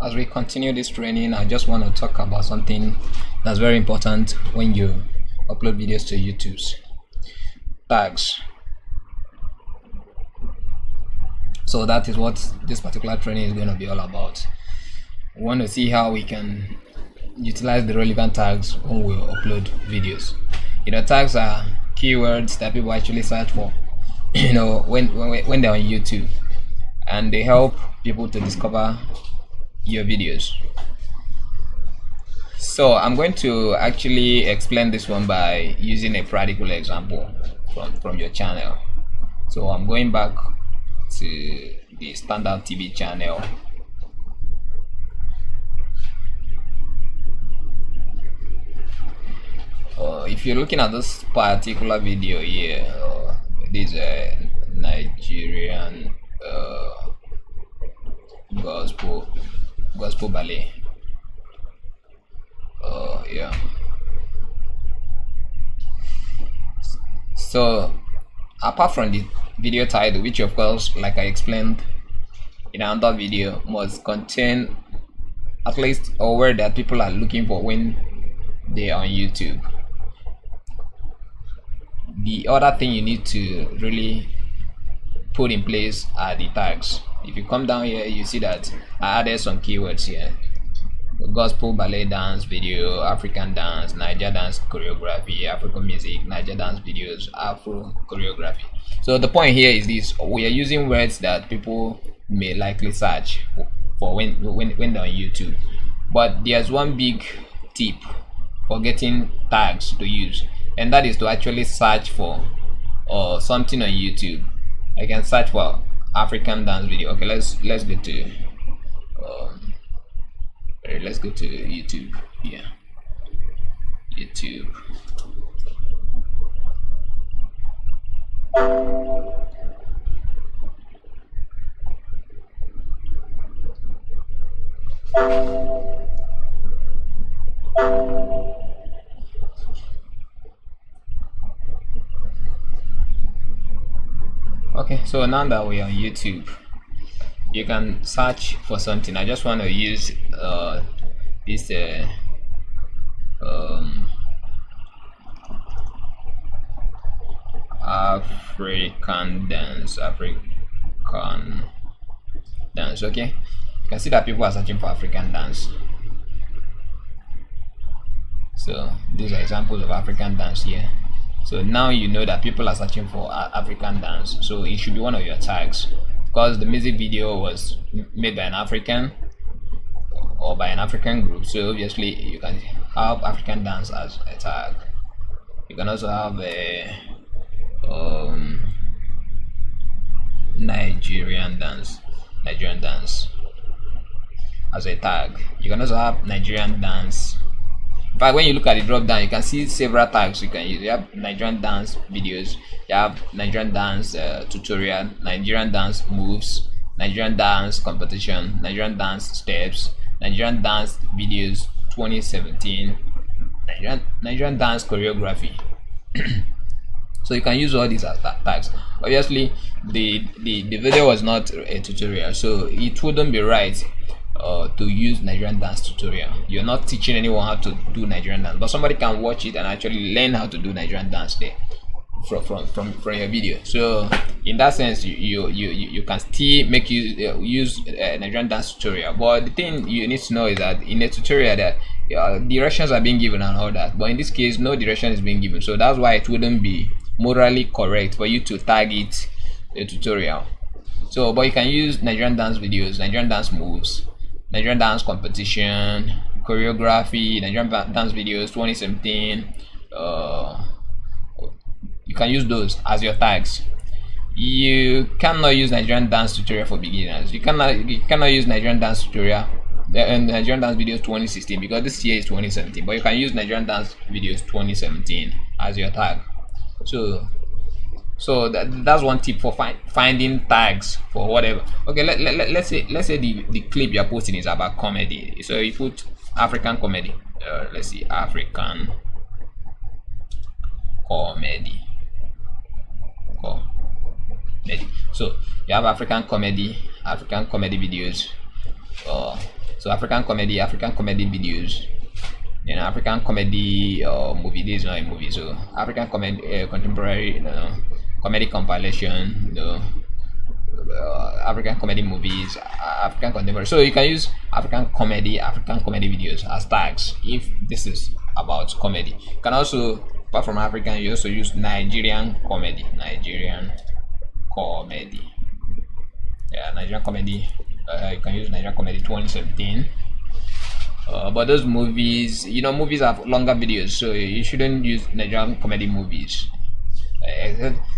as we continue this training, I just want to talk about something that's very important when you upload videos to YouTube. Tags. So that is what this particular training is going to be all about. We want to see how we can utilize the relevant tags when we upload videos. Tags are keywords that people actually search for when they're on YouTube, and they help people to discover your videos. So I'm going to actually explain this one by using a practical example from your channel. So I'm going back to the standard TV channel. If you're looking at this particular video here, this is a Nigerian gospel ballet. Yeah. So apart from the video title, which of course, like I explained in another video, must contain at least a word that people are looking for when they are on YouTube. The other thing you need to really put in place are the tags. If you come down here, you see that I added some keywords here: gospel ballet dance video, African dance, Niger dance choreography, African music, Niger dance videos, Afro choreography. So the point here is this: we are using words that people may likely search for when they're on YouTube. But there's one big tip for getting tags to use, and that is to actually search for something on YouTube. I can search for African dance video. Okay, let's go to let's go to YouTube. Yeah, YouTube. Okay, so now that we're on YouTube, you can search for something. I just want to use this African dance. Okay, you can see that people are searching for African dance. So these are examples of African dance here. So now you know that people are searching for African dance, so it should be one of your tags, because the music video was made by an African or by an African group. So obviously you can have African dance as a tag. You can also have a Nigerian dance as a tag. You can also have Nigerian dance. In fact, when you look at the drop down, you can see several tags you can use. You have Nigerian dance videos, you have Nigerian dance tutorial, Nigerian dance moves, Nigerian dance competition, Nigerian dance steps, Nigerian dance videos 2017, Nigerian dance choreography. So you can use all these as tags. Obviously, the video was not a tutorial, so it wouldn't be right to use Nigerian dance tutorial. You're not teaching anyone how to do Nigerian dance, but somebody can watch it and actually learn how to do Nigerian dance there from your video. So in that sense, you can still make use Nigerian dance tutorial. But the thing you need to know is that in a tutorial that directions are being given and all that, but in this case no direction is being given. So that's why it wouldn't be morally correct for you to tag it a tutorial. So but you can use Nigerian dance videos, Nigerian dance moves, Nigerian dance competition, choreography, Nigerian dance videos 2017. You can use those as your tags. You cannot use Nigerian dance tutorial for beginners. You cannot use Nigerian dance tutorial and Nigerian dance videos 2016, because this year is 2017. But you can use Nigerian dance videos 2017 as your tag. So that's one tip for finding tags for whatever. Okay, let's say the clip you're posting is about comedy. So you put African comedy. Let's see, African comedy. So you have African comedy videos. So African comedy videos. Then African comedy movie. This is not a movie. So African comedy contemporary comedy compilation. African comedy movies, African contemporary. So you can use African comedy videos as tags if this is about comedy. You can also, apart from African, you also use Nigerian comedy. Yeah, Nigerian comedy. You can use Nigerian comedy 2017. But those movies, movies have longer videos, so you shouldn't use Nigerian comedy movies.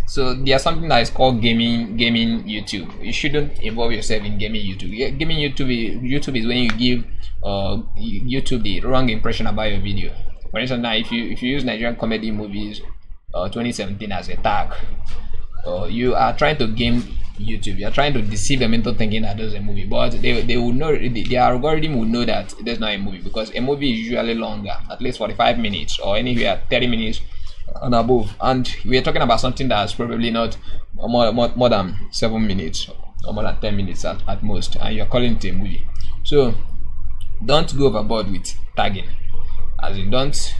So there's something that is called gaming YouTube. You shouldn't involve yourself in gaming YouTube. Gaming YouTube is when you give YouTube the wrong impression about your video. For instance, now if you use Nigerian comedy movies 2017 as a tag, you are trying to game YouTube. You are trying to deceive them into thinking that there's a movie, but they will know, their algorithm will know that there's not a movie, because a movie is usually longer, at least 45 minutes or anywhere 30 minutes and above, and we are talking about something that's probably not more than 7 minutes or more than 10 minutes at most, and you're calling it a movie. So don't go overboard with tagging, as in don't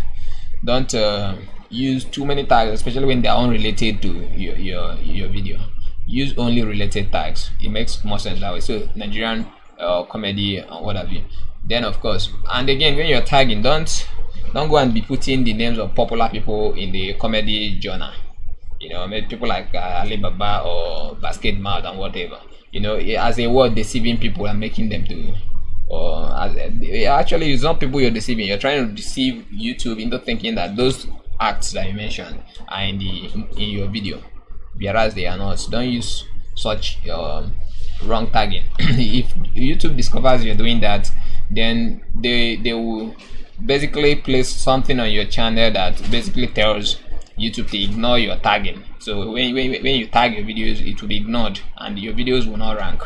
use too many tags, especially when they are unrelated to your video. Use only related tags. It makes more sense that way. So Nigerian comedy and what have you. Then of course, and again, when you're tagging, don't go and be putting the names of popular people in the comedy genre. Maybe people like Alibaba or Basket Mouth and whatever. As a word, deceiving people and making them to. Actually, it's not people you're deceiving. You're trying to deceive YouTube into thinking that those acts that you mentioned are in your video, whereas they are not. Don't use such wrong tagging. If YouTube discovers you're doing that, then they will basically place something on your channel that basically tells YouTube to ignore your tagging. So when you tag your videos, it will be ignored and your videos will not rank.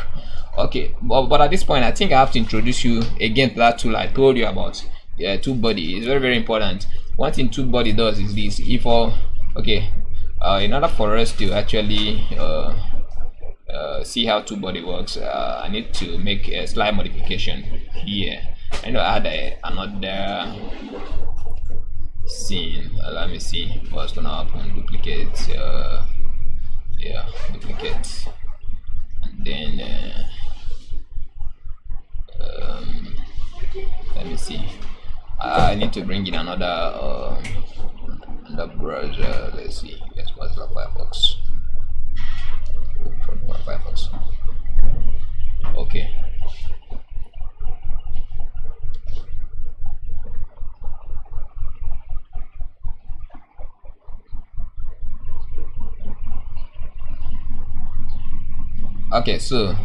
Okay, but at this point, I think I have to introduce you again to that tool I told you about. TubeBuddy is very, very important. One thing TubeBuddy does is this. In order for us to actually see how TubeBuddy works, I need to make a slight modification here. I know I had another scene. Let me see what's gonna happen. Duplicate, duplicate, and then let me see. I need to bring in another browser. Let's see. Yes, what's the Firefox? From Firefox. Okay. Okay, so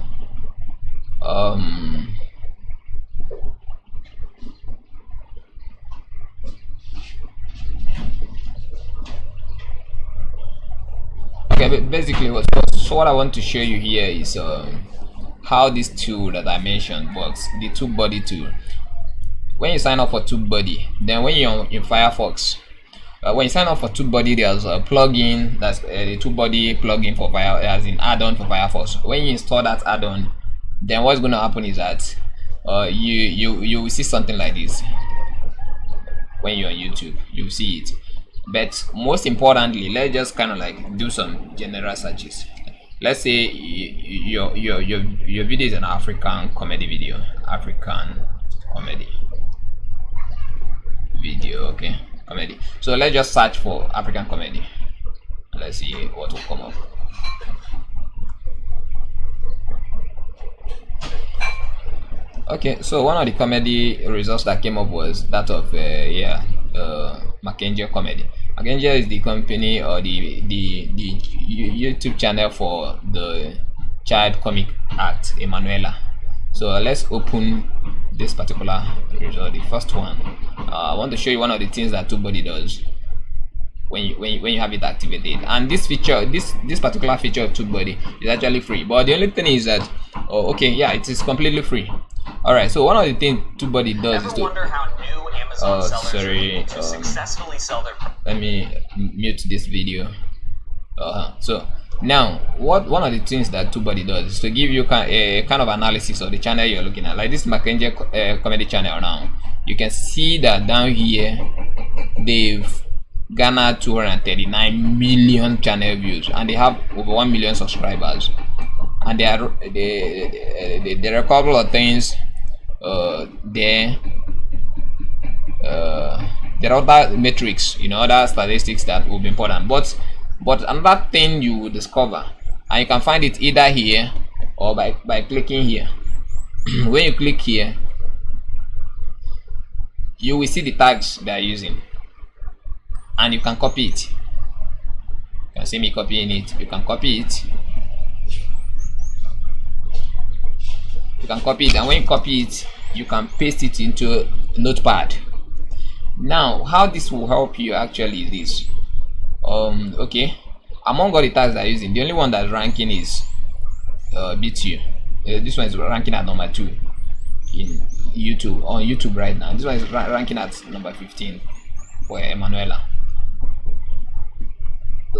okay, basically what I want to show you here is how this tool that I mentioned works, the TubeBuddy tool. When you sign up for TubeBuddy, then when you're in Firefox, when you sign up for TubeBuddy, there's a plugin that's the TubeBuddy plugin for as in add-on for Firefox. When you install that add-on, then what's going to happen is that you will see something like this. When you're on YouTube, you see it. But most importantly, let's just kind of like do some general searches. Let's say your video is an African comedy video. African comedy video, okay. Comedy. So let's just search for African comedy. Let's see what will come up. Okay, so one of the comedy results that came up was that of Mackenzie Comedy. Mackenzie is the company or the YouTube channel for the child comic act Emanuela. So let's open this particular result, the first one. I want to show you one of the things that TubeBuddy does when you have it activated. And this feature, this particular feature of TubeBuddy is actually free. But the only thing is that, it is completely free. All right. So one of the things TubeBuddy does is to successfully sell their. Let me mute this video. So Now, what one of the things that Nwobodo does is to give you a kind of analysis of the channel you're looking at. Like this Mackenzie comedy channel now, you can see that down here they've garnered 239 million channel views, and they have over 1 million subscribers. And there are a couple of things there. There are other metrics, other statistics that will be important. But another thing you will discover, and you can find it either here or by clicking here. When you click here, you will see the tags they are using, and you can copy it. You can see me copying it. You can copy it. You can copy it, and when you copy it, you can paste it into Notepad. Now, how this will help you actually is this. Okay, among all the tags that are using, the only one that's ranking is BTU. This one is ranking at number 2 in YouTube, on YouTube right now. This one is ranking at number 15 for Emanuela.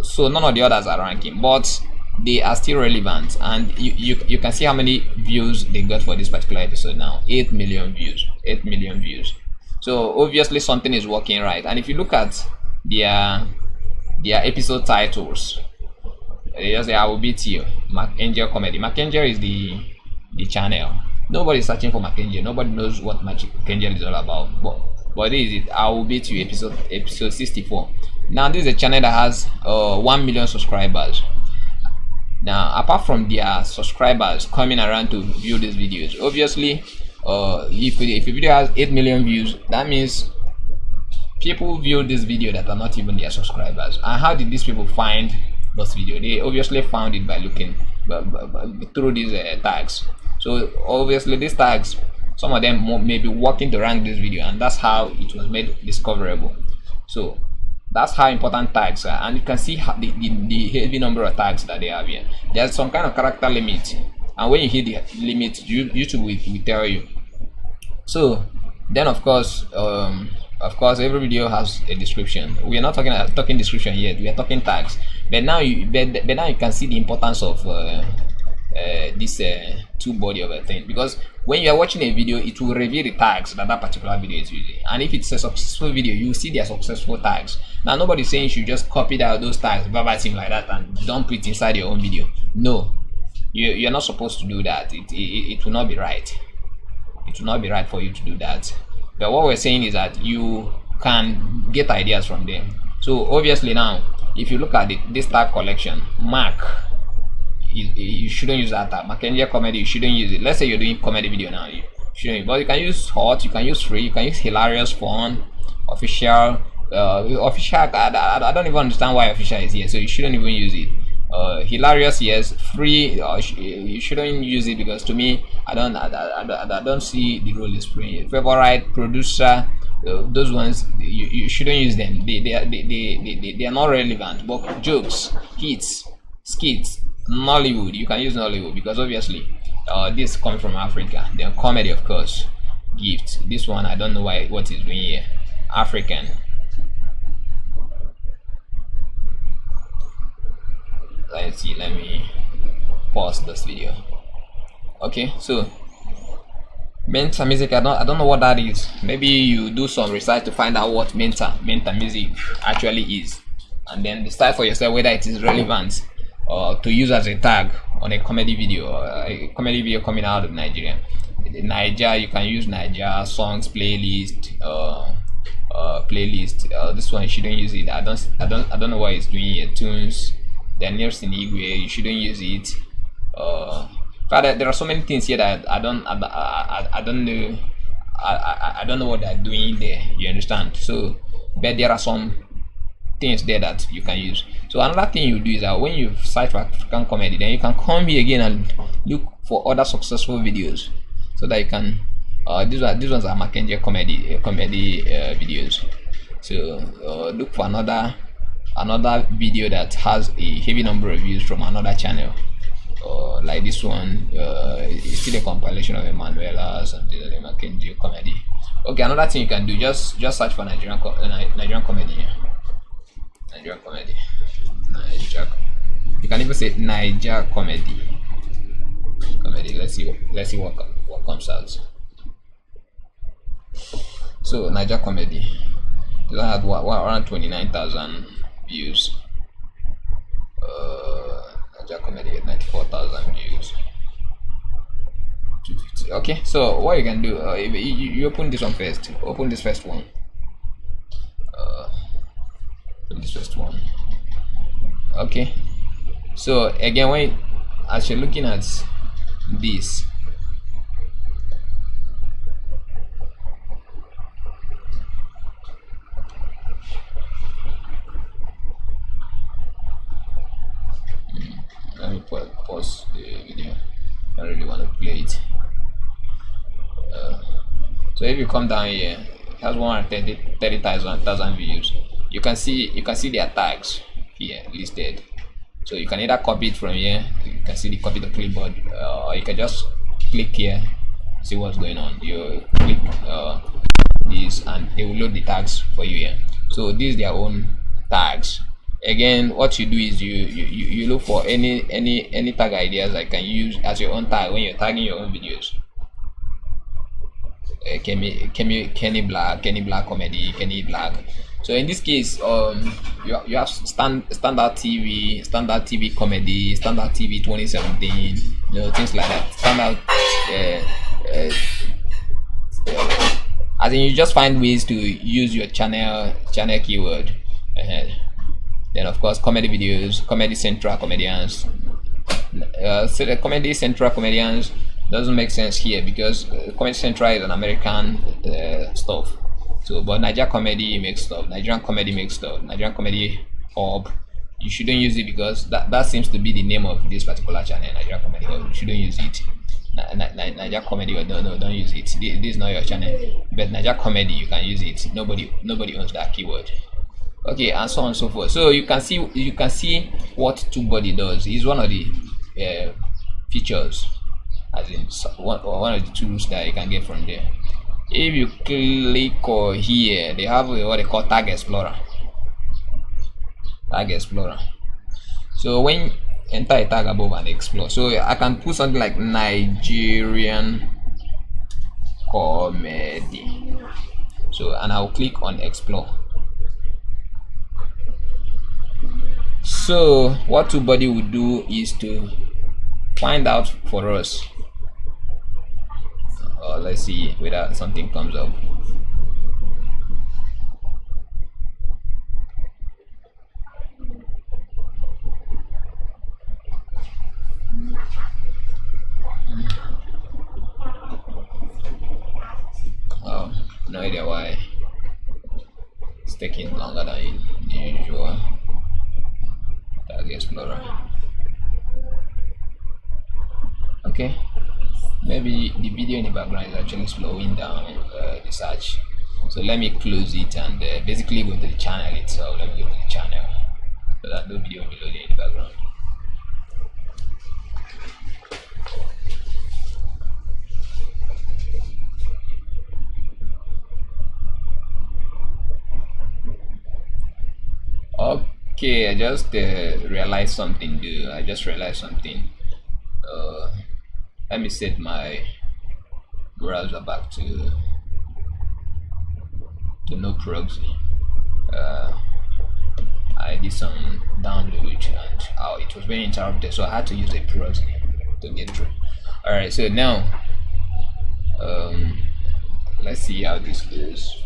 So none of the others are ranking, but they are still relevant, and you can see how many views they got for this particular episode now. 8 million views. 8 million views. So obviously something is working right. And if you look at their episode titles, they just say I will beat you, Angel Comedy. Angel is the channel. Nobody is searching for Angel. Nobody knows what Angel is all about. But this is it. I will beat you, episode 64. Now this is a channel that has 1 million subscribers. Now, apart from their subscribers coming around to view these videos, obviously, if a video has 8 million views, that means people view this video that are not even their subscribers. And how did these people find this video? They obviously found it by looking through these tags. So obviously these tags, some of them may be working to rank this video, and that's how it was made discoverable. So that's how important tags are, and you can see how the heavy number of tags that they have here. There's some kind of character limit, and when you hit the limit, YouTube will tell you. So then of course every video has a description. We are not talking description yet, we are talking tags. But now you can see the importance of this Nwobodo of a thing, because when you are watching a video, it will reveal the tags that particular video is using, and if it's a successful video, you will see their successful tags. Now nobody's saying you should just copy out those tags verbatim like that and dump it inside your own video. No, you're not supposed to do that. It will not be right. It will not be right for you to do that. But what we're saying is that you can get ideas from them. So obviously now, if you look at this tag collection, you shouldn't use that tag. Mackenzie Comedy, you shouldn't use it. Let's say you're doing comedy video now, you shouldn't. But you can use hot, you can use free, you can use hilarious, fun, official. Official, I don't even understand why official is here, so you shouldn't even use it. Hilarious, yes. Free, you shouldn't use it, because to me, I don't see the role is free. Favorite, producer, those ones you shouldn't use them. They are not relevant. But jokes, hits, skits, Nollywood, you can use Nollywood, because obviously this comes from Africa. Then comedy, of course, gift. This one I don't know what is doing here. African. Let's see, let me pause this video. Okay, so Menta music, I don't know what that is. Maybe you do some research to find out what Menta music actually is, and then decide for yourself whether it is relevant to use as a tag on a comedy video, coming out of Nigeria. Niger, you can use Niger songs playlist. This one you shouldn't use it. I don't know what it's doing here. Tunes, Daniel Sinigwe, you shouldn't use it. But there are so many things here that I don't know what they're doing there. You understand? So, but there are some things there that you can use. So another thing you do is that when you search for African comedy, then you can come here again and look for other successful videos, so that you can these ones are Mackenzie comedy videos. So look for another video that has a heavy number of views from another channel, like this one. It's still a compilation of Emanuela, something like Mackenzie comedy. Okay, another thing you can do, just search for Nigerian comedy. Nigerian comedy. You can even say Niger comedy. Let's see what comes out. So Niger comedy, it had around 29,000 views. Niger comedy at 94,000 views. 250. Okay, so what you can do, if you open this one first. Open this first one. Open this first one. Okay. So again, as you're looking at this, let me pause the video. I don't really want to play it. So if you come down here, it has 130,000 views. You can see their tags here listed. So you can either copy it from here. You can see the copy the clipboard, or you can just click here, see what's going on. You click this, and they will load the tags for you here. So these are their own tags. Again, what you do is you look for any tag ideas that you can use as your own tag when you're tagging your own videos. Kenny Black comedy, Kenny Black. So in this case, you have standard TV comedy, standard TV 2017, things like that. Standard, as in you just find ways to use your channel keyword. Then of course comedy videos, Comedy Central comedians. So the Comedy Central comedians doesn't make sense here because Comedy Central is an American stuff. So, but Nigerian comedy makes stuff. Nigerian comedy hub. You shouldn't use it because that seems to be the name of this particular channel. Nigerian comedy hub. You shouldn't use it. Nigerian comedy, no, don't use it. This is not your channel. But Nigerian comedy, you can use it. Nobody owns that keyword. Okay, and so on and so forth. So you can see what TubeBuddy does. It's one of the features, as in one of the tools that you can get from there. If you click here, they have what they call Tag Explorer. So when you enter a tag above and explore, so I can put something like Nigerian comedy. So and I'll click on explore. So what TubeBuddy will do is to find out for us. Let's see whether something comes up. Oh, no idea why it's taking longer than usual. Tag Explorer. Okay. Maybe the video in the background is actually slowing down the search. So let me close it and basically go to the channel itself. Let me go to the channel so that no video will be loading in the background. Okay, I just realized something, dude. Let me set my browser back to no proxy. I did some download and it was very interrupted, so I had to use a proxy to get through. Alright, so now let's see how this goes.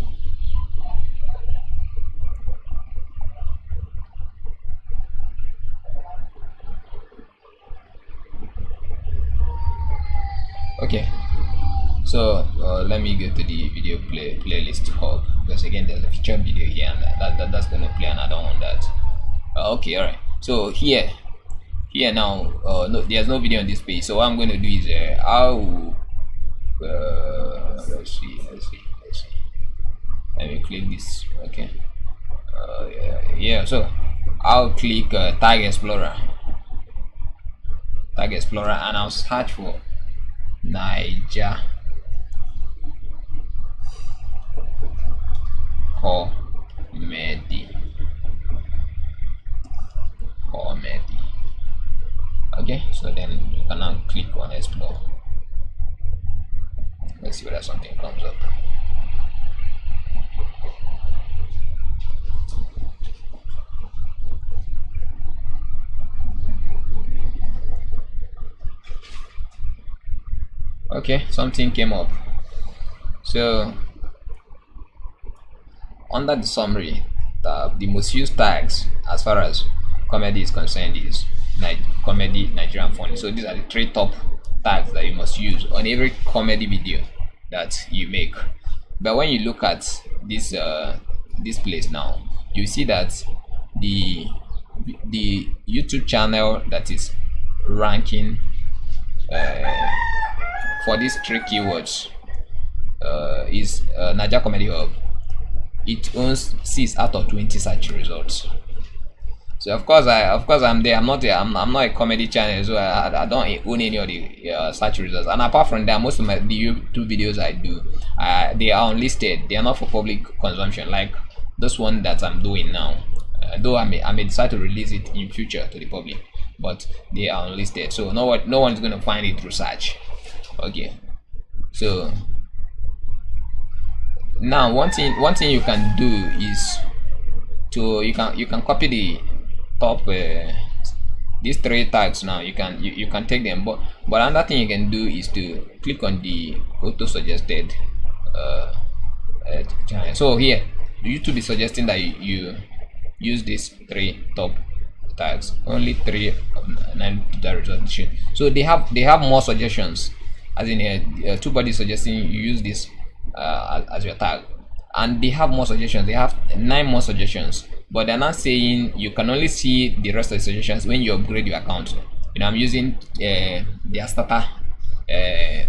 Okay, so let me go to the video playlist hub, because again there's a featured video here and that's gonna play and I don't want that. Okay, all right, so here now no, there's no video on this page, so what I'm going to do is let's see, let me click this. Okay, yeah, so I'll click Tag Explorer, and I'll search for Niger comedy. that something comes up. Okay, something came up. So under the summary, the most used tags as far as comedy is concerned is comedy, Nigerian funny. So these are the three top tags that you must use on every comedy video that you make. But when you look at this place now, you see that the YouTube channel that is ranking for these three keywords is Naija Comedy Hub. It owns 6 out of 20 search results. So of course I'm there. I'm not a comedy channel, so I don't own any of the search results. And apart from that, most of the YouTube videos I do, they are unlisted. They are not for public consumption, like this one that I'm doing now. Though I may decide to release it in future to the public, but they are unlisted, so no one's going to find it through search. Okay, so now one thing you can do is you can copy the top these three tags. Now you can take them, but another thing you can do is to click on the auto suggested channel. So here YouTube is suggesting that you use these three top tags, only 3 of 9 the resolution. So they have more suggestions, as in TubeBuddy suggesting you use this as your tag, and they have more suggestions. They have 9 more suggestions, but they're not saying you can only see the rest of the suggestions when you upgrade your account. I'm using their starter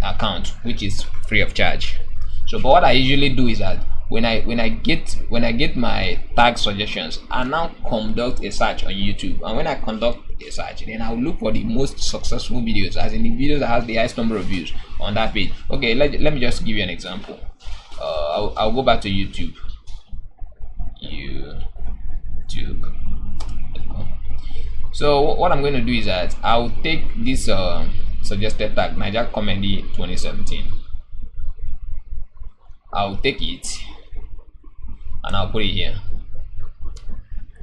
account, which is free of charge. So but what I usually do is that when I get my tag suggestions, I now conduct a search on YouTube, and when I conduct a search, then I'll look for the most successful videos, as in the videos that has the highest number of views on that page. Okay, let me just give you an example. I'll go back to YouTube. So what I'm going to do is that I'll take this suggested tag, Naija Comedy 2017. I'll take it and I'll put it here,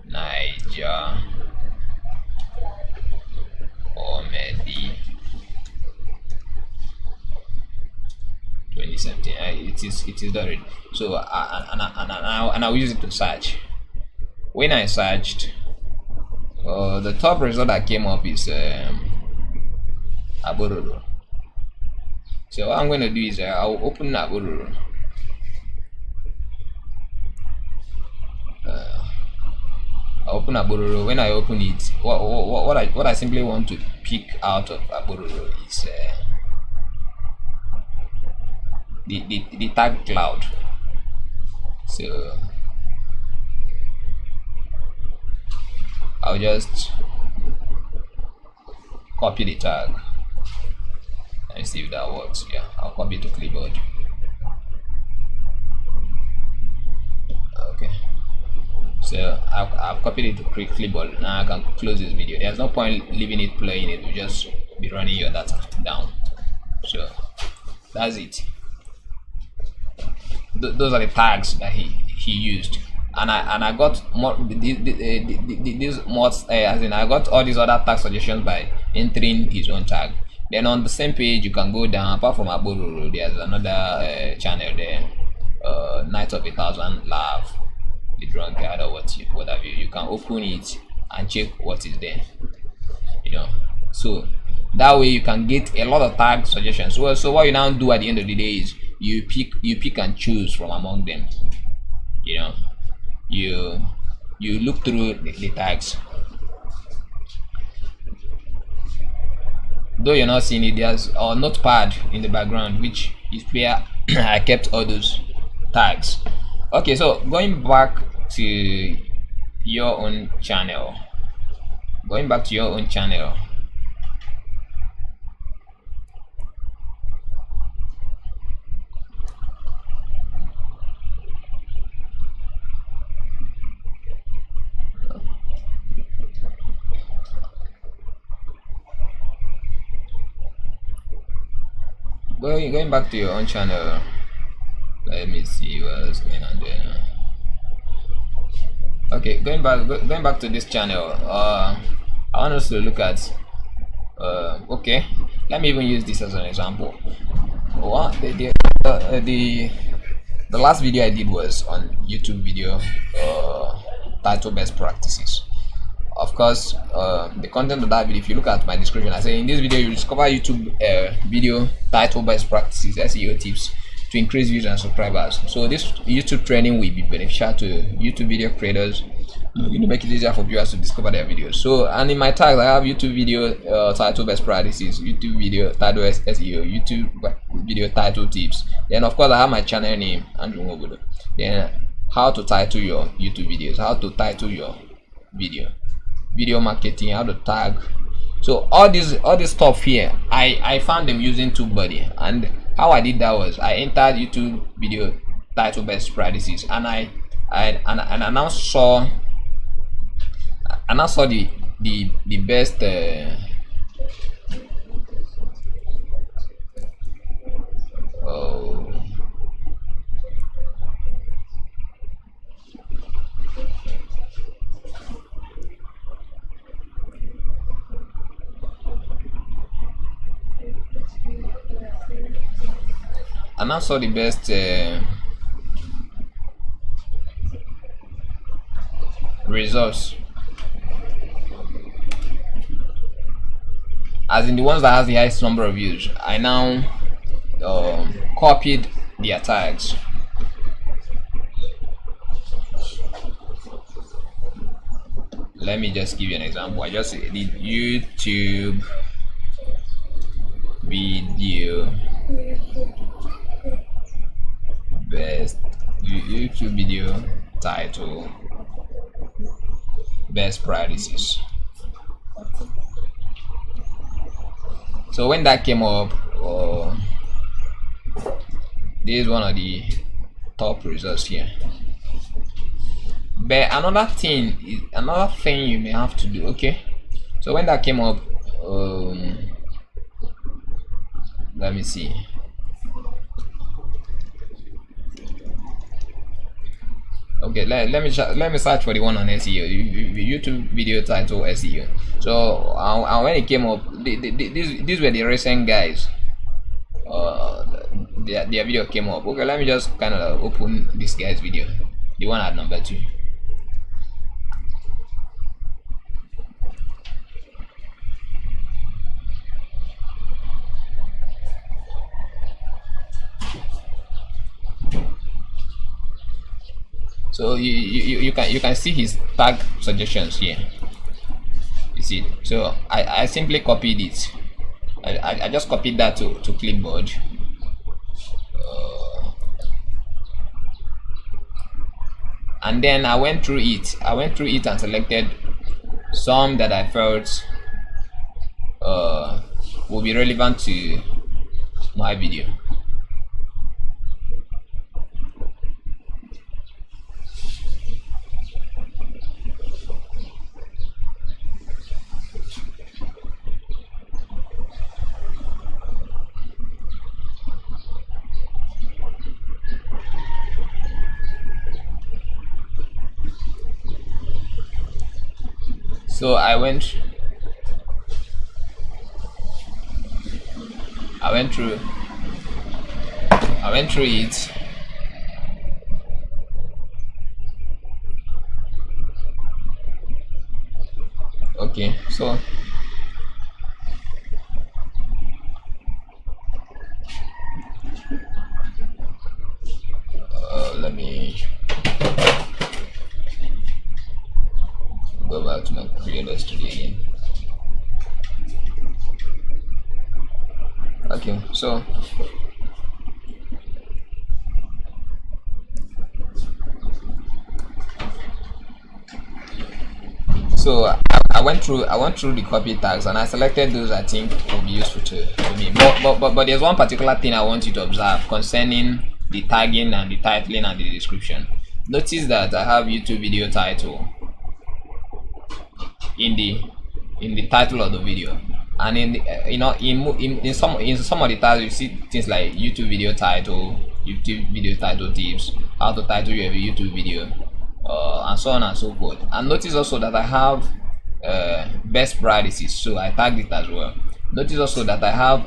Naija Comedy 2017. It is done. So I'll use it to search. When I searched, the top result that came up is Nwobodo. So what I'm going to do is I'll open Nwobodo. I open Nwobodo. When I open it, what I simply want to pick out of Nwobodo is the tag cloud. So I'll just copy the tag and see if that works. Yeah, I'll copy it to clipboard. Okay, so I've copied it to clipboard. Now I can close this video. There's no point leaving it playing. It will just be running your data down. So that's it. Those are the tags that he used, and I got more these mods, as in I got all these other tag suggestions by entering his own tag. Then on the same page you can go down. Apart from Nwobodo, there's another channel there, Night of 1,000 Laugh, the drunkard, or whatever. You can open it and check what is there, so that way you can get a lot of tag suggestions. So what you now do at the end of the day is you pick and choose from among them. You look through the tags. Though you're not seeing it, there's a notepad in the background, which is where I kept all those tags. Okay, so going back to your own channel. Going back to your own channel, Let me see what's going on there. Okay, going back to this channel. I want us to look at. Okay, let me even use this as an example. What the last video I did was on YouTube video title best practices. Of course, the content of that video, if you look at my description, I say in this video you discover YouTube video title best practices, SEO tips to increase views and subscribers. So this YouTube training will be beneficial to YouTube video creators. You know, make it easier for viewers to discover their videos. So, and in my tags I have YouTube video title best practices, YouTube video title SEO, YouTube video title tips. Then of course I have my channel name, Nwobodo. Then how to title your YouTube videos, how to title your video marketing, how to tag. So all this stuff here, I found them using TubeBuddy, and how I did that was I entered YouTube video title best practices, and I now saw the best results, as in the ones that has the highest number of views. I now copied their tags. Let me just give you an example. I just did YouTube video best YouTube video title best practices. So when that came up, this is one of the top results here. But another thing you may have to do. Okay, so when that came up, let me see. Okay, let me search for the one on SEO, YouTube video title SEO. So when it came up, these were the recent guys. Their video came up. Okay, let me just kind of open this guy's video, the one at number 2. So you can see his tag suggestions here. You see, so I simply copied it. I just copied that to clipboard. And then I went through it and selected some that I felt will be relevant to my video. So I went through it. Okay, so let me go back to my creator studio again. Okay, so I went through the copy tags and I selected those I think will be useful to me. But there's one particular thing I want you to observe concerning the tagging and the titling and the description. Notice that I have YouTube video title in the title of the video, and in the, in some of the titles you see things like YouTube video title, YouTube video title tips, how to title your YouTube video, and so on and so forth. And notice also that I have best practices, so I tagged it as well. Notice also that I have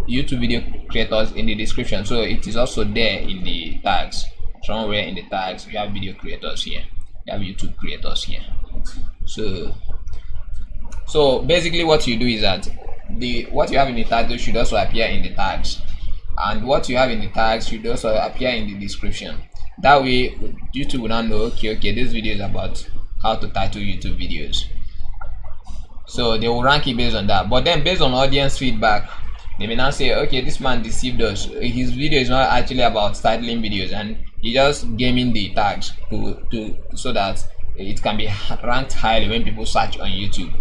YouTube video creators in the description, so it is also there in the tags. Somewhere in the tags you have video creators here, you have YouTube creators here. So basically what you do is that what you have in the title should also appear in the tags, and what you have in the tags should also appear in the description. That way YouTube will now know, okay, this video is about how to title YouTube videos. So they will rank it based on that. But then based on audience feedback, they may now say, okay, this man deceived us. His video is not actually about titling videos, and he just gaming the tags so that it can be ranked highly when people search on YouTube.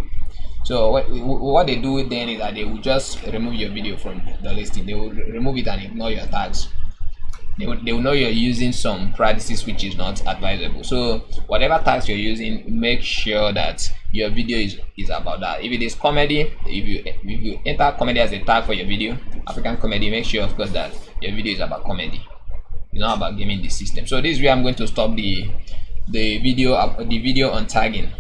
So what they do then is that they will just remove your video from the listing. They will remove it and ignore your tags. They will know you're using some practices which is not advisable. So whatever tags you're using, make sure that your video is about that. If it is comedy, if you enter comedy as a tag for your video, African comedy, make sure of course that your video is about comedy. It's not about gaming the system. So this is where I'm going to stop the video on tagging.